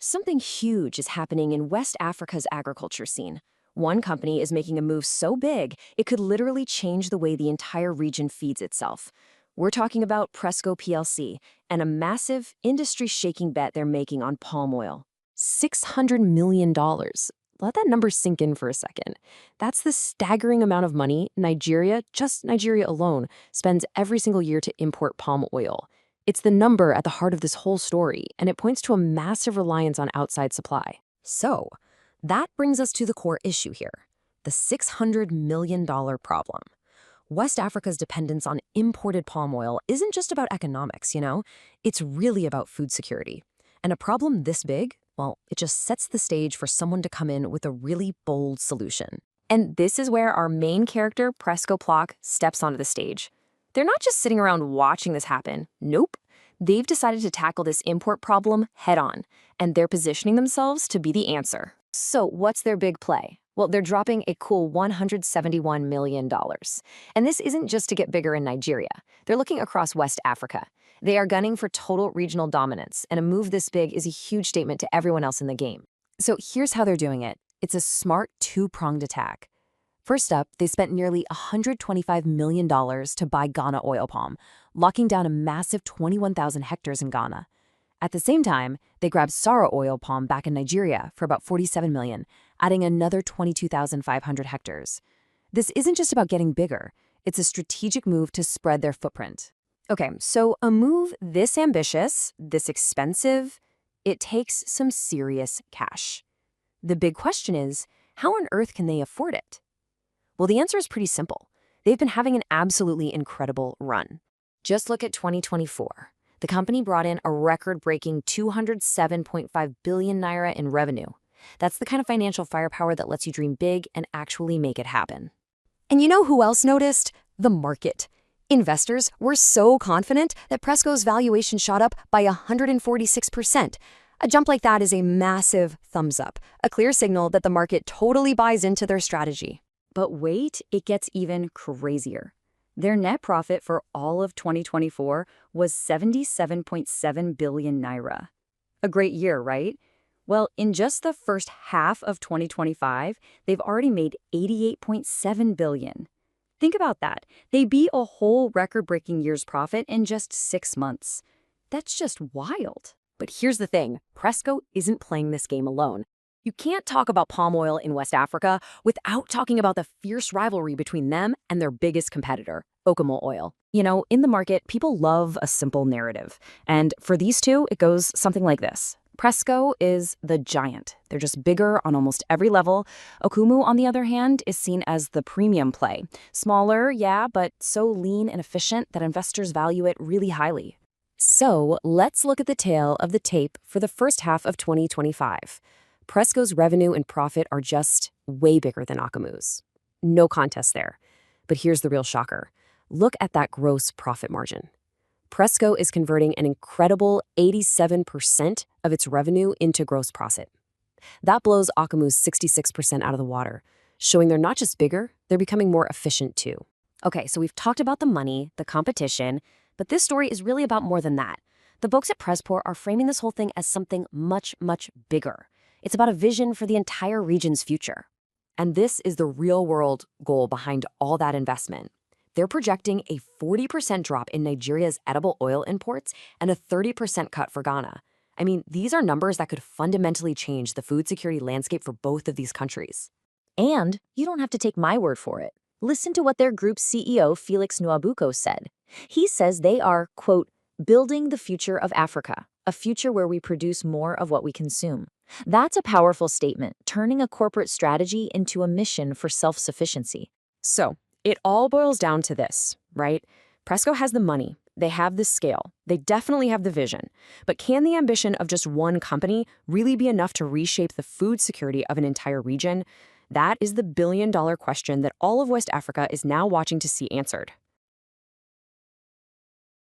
Something huge is happening in West Africa's agriculture scene. One company is making a move so big, it could literally change the way the entire region feeds itself. We're talking about Presco Plc and a massive, industry-shaking bet they're making on palm oil. $600 million. Let that number sink in for a second. That's the staggering amount of money Nigeria, just Nigeria alone, spends every single year to import palm oil. It's the number at the heart of this whole story, and it points to a massive reliance on outside supply. So, that brings us to the core issue here, the $600 million problem. West Africa's dependence on imported palm oil isn't just about economics, It's really about food security. And a problem this big, well, it just sets the stage for someone to come in with a really bold solution. And this is where our main character, Presco Plc, steps onto the stage. They're not just sitting around watching this happen. Nope. They've decided to tackle this import problem head-on, and they're positioning themselves to be the answer. So what's their big play? Well, they're dropping a cool $171 million. And this isn't just to get bigger in Nigeria. They're looking across West Africa. They are gunning for total regional dominance, and a move this big is a huge statement to everyone else in the game. So here's how they're doing it. It's a smart two-pronged attack. First up, they spent nearly $125 million to buy Ghana oil palm, locking down a massive 21,000 hectares in Ghana. At the same time, they grabbed Saro oil palm back in Nigeria for about $47 million, adding another 22,500 hectares. This isn't just about getting bigger. It's a strategic move to spread their footprint. Okay, so a move this ambitious, this expensive, it takes some serious cash. The big question is, how on earth can they afford it? Well, the answer is pretty simple. They've been having an absolutely incredible run. Just look at 2024. The company brought in a record-breaking 207.5 billion naira in revenue. That's the kind of financial firepower that lets you dream big and actually make it happen. And you know who else noticed? The market. Investors were so confident that Presco's valuation shot up by 146%. A jump like that is a massive thumbs up, a clear signal that the market totally buys into their strategy. But wait, it gets even crazier. Their net profit for all of 2024 was 77.7 billion naira. A great year, right? Well, in just the first half of 2025, they've already made 88.7 billion. Think about that. They beat a whole record-breaking year's profit in just 6 months. That's just wild. But here's the thing, Presco isn't playing this game alone. You can't talk about palm oil in West Africa without talking about the fierce rivalry between them and their biggest competitor, Okemo oil. In the market, people love a simple narrative. And for these two, it goes something like this. Presco is the giant. They're just bigger on almost every level. Okumu, on the other hand, is seen as the premium play. Smaller, yeah, but so lean and efficient that investors value it really highly. So let's look at the tale of the tape for the first half of 2025. Presco's revenue and profit are just way bigger than Okumu's. No contest there. But here's the real shocker. Look at that gross profit margin. Presco is converting an incredible 87% of its revenue into gross profit. That blows Okumu's 66% out of the water, showing they're not just bigger, they're becoming more efficient too. Okay, so we've talked about the money, the competition, but this story is really about more than that. The folks at Prespo are framing this whole thing as something much, much bigger. It's about a vision for the entire region's future. And this is the real-world goal behind all that investment. They're projecting a 40% drop in Nigeria's edible oil imports and a 30% cut for Ghana. I mean, these are numbers that could fundamentally change the food security landscape for both of these countries. And you don't have to take my word for it. Listen to what their group's CEO, Felix Nwabuko, said. He says they are, quote, building the future of Africa, a future where we produce more of what we consume. That's a powerful statement, turning a corporate strategy into a mission for self-sufficiency. So, it all boils down to this, right? Presco has the money, they have the scale, they definitely have the vision. But can the ambition of just one company really be enough to reshape the food security of an entire region? That is the billion-dollar question that all of West Africa is now watching to see answered.